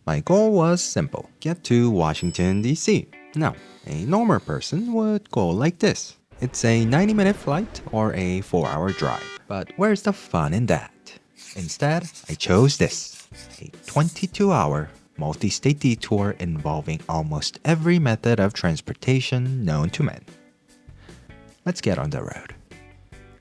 My goal was simple: get to Washington, D.C. Now, a normal person would go like this. It's a 90-minute flight or a 4-hour drive. But where's the fun in that? Instead, I chose this: a 22-hour multi-state detour involving almost every method of transportation known to man. Let's get on the road.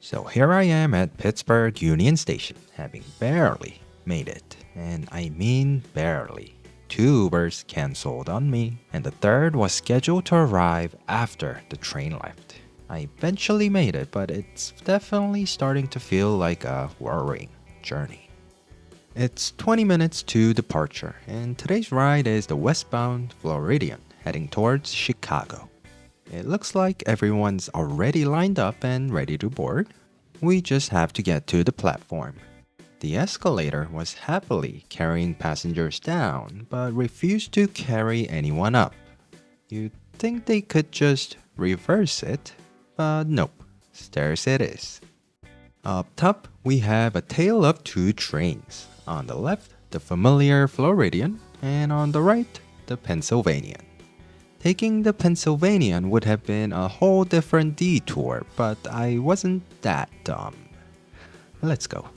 So here I am at Pittsburgh Union Station, having barely made it. And I mean barely. 2 Ubers canceled on me, and the third was scheduled to arrive after the train left. I eventually made it, but it's definitely starting to feel like a worrying journey. It's 20 minutes to departure, and today's ride is the westbound Floridian heading towards Chicago. It looks like everyone's already lined up and ready to board. We just have to get to the platform. The escalator was happily carrying passengers down, but refused to carry anyone up. You'd think they could just reverse it, but nope, stairs it is. Up top, we have a tale of 2 trains. On the left, the familiar Floridian, and on the right, the Pennsylvanian. Taking the Pennsylvanian would have been a whole different detour, but I wasn't that dumb. Let's go.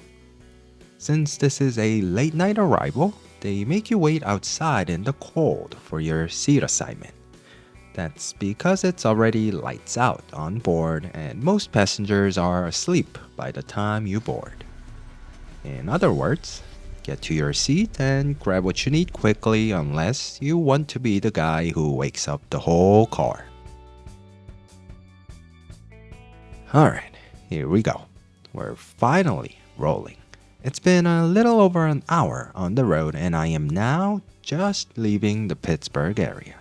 Since this is a late night arrival, they make you wait outside in the cold for your seat assignment. That's because it's already lights out on board and most passengers are asleep by the time you board. In other words, get to your seat and grab what you need quickly unless you want to be the guy who wakes up the whole car. Alright, here we go. We're finally rolling. It's been a little over an hour on the road and I am now just leaving the Pittsburgh area.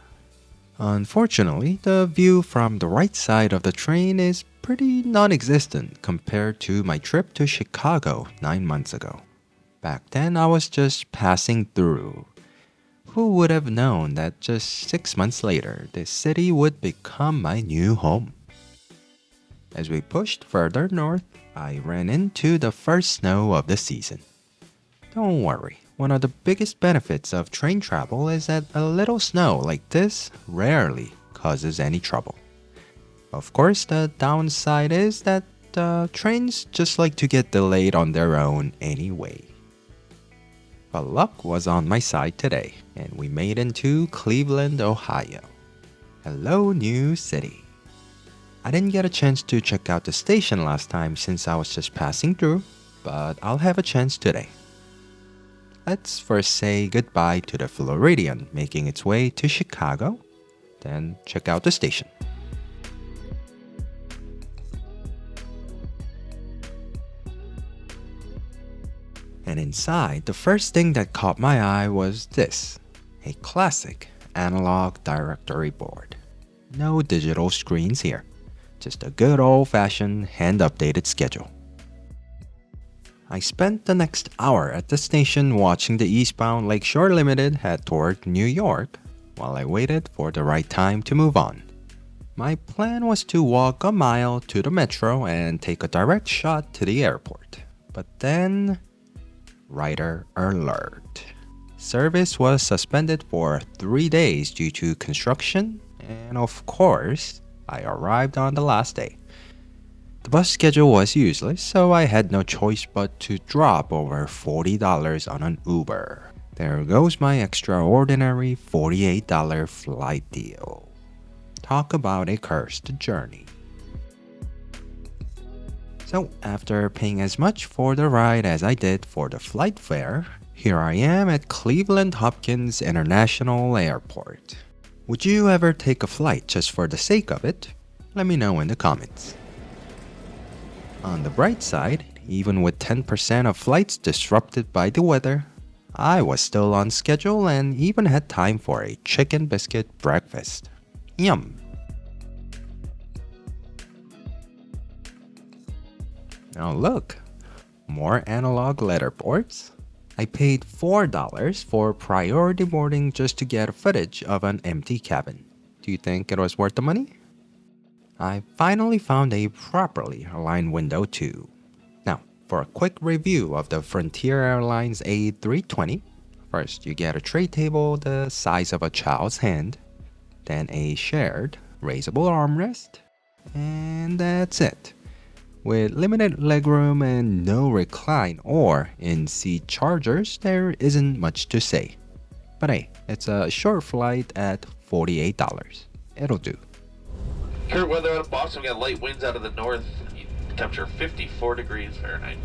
Unfortunately, the view from the right side of the train is pretty non-existent compared to my trip to Chicago 9 months ago. Back then, I was just passing through. Who would have known that just 6 months later, this city would become my new home? As we pushed further north, I ran into the first snow of the season. Don't worry, one of the biggest benefits of train travel is that a little snow like this rarely causes any trouble. Of course, the downside is that trains just like to get delayed on their own anyway. But luck was on my side today, and we made into Cleveland, Ohio. Hello, new city. I didn't get a chance to check out the station last time since I was just passing through, but I'll have a chance today. Let's first say goodbye to the Floridian making its way to Chicago, then check out the station. And inside, the first thing that caught my eye was this: a classic analog directory board. No digital screens here. Just a good old-fashioned hand-updated schedule. I spent the next hour at the station watching the eastbound Lakeshore Limited head toward New York while I waited for the right time to move on. My plan was to walk a mile to the metro and take a direct shot to the airport. But then, rider alert. Service was suspended for 3 days due to construction, and of course, I arrived on the last day. The bus schedule was useless, so I had no choice but to drop over $40 on an Uber. There goes my extraordinary $48 flight deal. Talk about a cursed journey. So, after paying as much for the ride as I did for the flight fare, here I am at Cleveland Hopkins International Airport. Would you ever take a flight just for the sake of it? Let me know in the comments. On the bright side, even with 10% of flights disrupted by the weather, I was still on schedule and even had time for a chicken biscuit breakfast. Yum! Now look, more analog letterboards. I paid $4 for priority boarding just to get footage of an empty cabin. Do you think it was worth the money? I finally found a properly aligned window too. Now, for a quick review of the Frontier Airlines A320, First, you get a tray table the size of a child's hand, then a shared, raisable armrest, and that's it. With limited legroom and no recline or in-seat chargers, there isn't much to say. But hey, it's a short flight at $48. It'll do. Current weather out of Boston, we got light winds out of the north. Temperature 54 degrees Fahrenheit.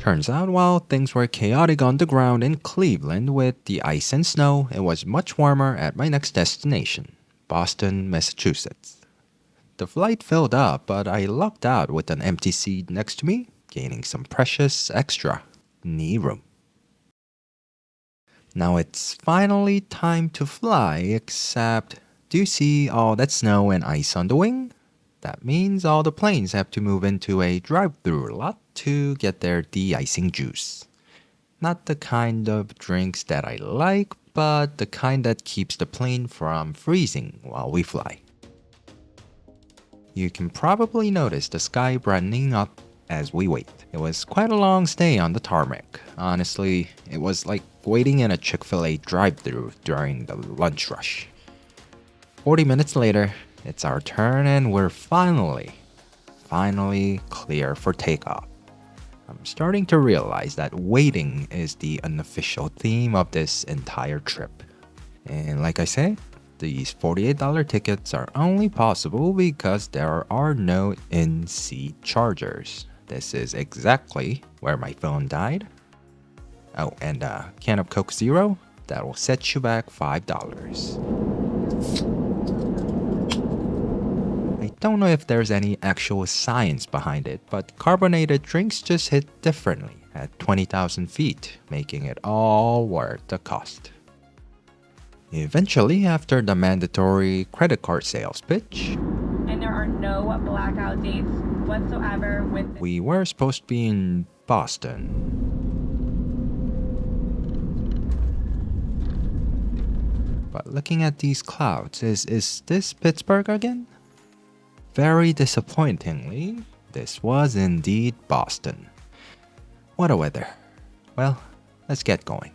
Turns out while things were chaotic on the ground in Cleveland with the ice and snow, it was much warmer at my next destination, Boston, Massachusetts. The flight filled up, but I lucked out with an empty seat next to me, gaining some precious extra knee room. Now it's finally time to fly, except do you see all that snow and ice on the wing? That means all the planes have to move into a drive-through lot to get their de-icing juice. Not the kind of drinks that I like, but the kind that keeps the plane from freezing while we fly. You can probably notice the sky brightening up as we wait. It was quite a long stay on the tarmac. Honestly, it was like waiting in a Chick-fil-A drive-thru during the lunch rush. 40 minutes later, it's our turn and we're finally clear for takeoff. I'm starting to realize that waiting is the unofficial theme of this entire trip. And like I said, these $48 tickets are only possible because there are no in-seat chargers. This is exactly where my phone died. Oh, and a can of Coke Zero, that will set you back $5. I don't know if there's any actual science behind it, but carbonated drinks just hit differently at 20,000 feet, making it all worth the cost. Eventually, after the mandatory credit card sales pitch, and there are no blackout dates whatsoever with we were supposed to be in Boston. But looking at these clouds, is this Pittsburgh again? Very disappointingly, this was indeed Boston. What a weather. Well, let's get going.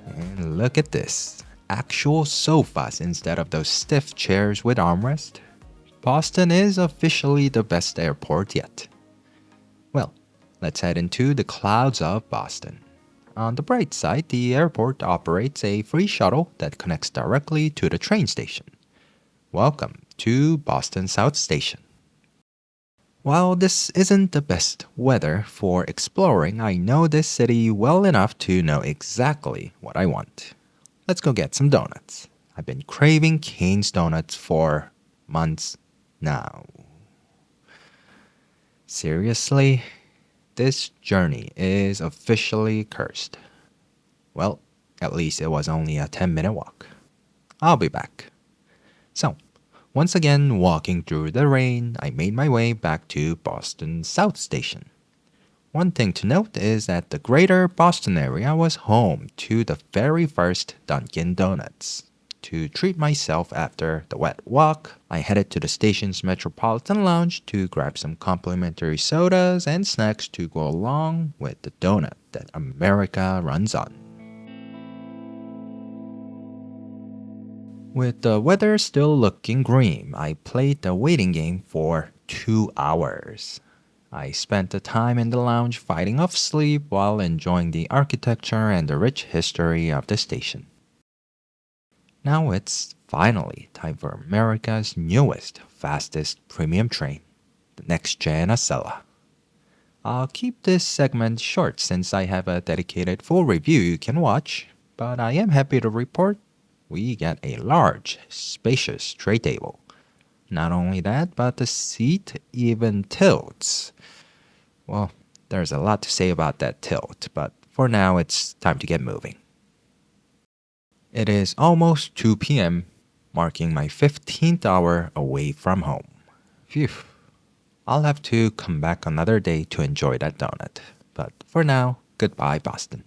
And look at this. Actual sofas instead of those stiff chairs with armrest. Boston is officially the best airport yet. Well, let's head into the clouds of Boston. On the bright side, the airport operates a free shuttle that connects directly to the train station. Welcome to Boston South Station. While this isn't the best weather for exploring, I know this city well enough to know exactly what I want. Let's go get some donuts. I've been craving Cane's donuts for months now. Seriously, this journey is officially cursed. Well, at least it was only a 10-minute walk. I'll be back. So, once again walking through the rain, I made my way back to Boston South Station. One thing to note is that the greater Boston area was home to the very first Dunkin' Donuts. To treat myself after the wet walk, I headed to the station's Metropolitan Lounge to grab some complimentary sodas and snacks to go along with the donut that America runs on. With the weather still looking grim, I played the waiting game for 2 hours. I spent the time in the lounge fighting off sleep while enjoying the architecture and the rich history of the station. Now it's finally time for America's newest, fastest premium train, the next-gen Acela. I'll keep this segment short since I have a dedicated full review you can watch, but I am happy to report we get a large, spacious tray table. Not only that, but the seat even tilts. Well, there's a lot to say about that tilt, but for now it's time to get moving. It is almost 2 p.m., marking my 15th hour away from home. Phew. I'll have to come back another day to enjoy that donut. But for now, goodbye Boston.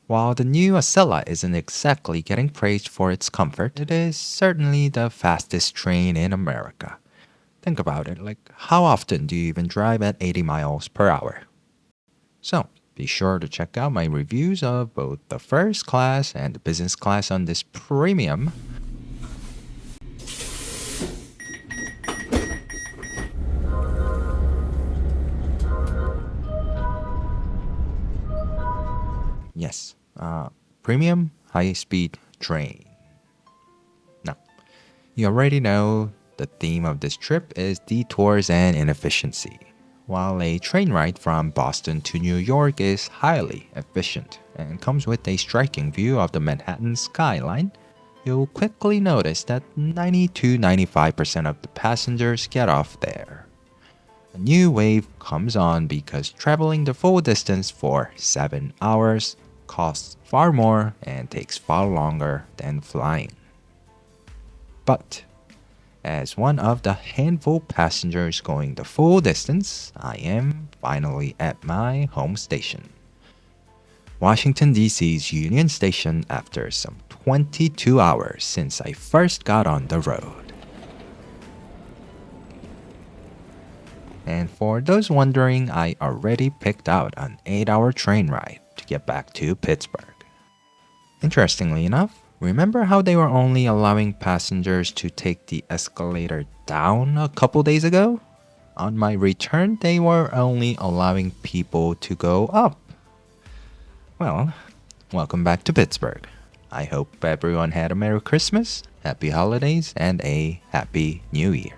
While the new Acela isn't exactly getting praised for its comfort, it is certainly the fastest train in America. Think about it, like how often do you even drive at 80 miles per hour? So, Be sure to check out my reviews of both the first class and the business class on this premium. Yes, premium high-speed train. Now, you already know the theme of this trip is detours and inefficiency. While a train ride from Boston to New York is highly efficient and comes with a striking view of the Manhattan skyline, you'll quickly notice that 90 to 95% of the passengers get off there. A new wave comes on because traveling the full distance for 7 hours costs far more and takes far longer than flying. But as one of the handful passengers going the full distance, I am finally at my home station, Washington, D.C.'s Union Station, after some 22 hours since I first got on the road. And for those wondering, I already picked out an 8-hour train ride to get back to Pittsburgh. Interestingly enough, remember how they were only allowing passengers to take the escalator down a couple days ago? On my return, they were only allowing people to go up. Well, welcome back to Pittsburgh. I hope everyone had a Merry Christmas, Happy Holidays, and a Happy New Year.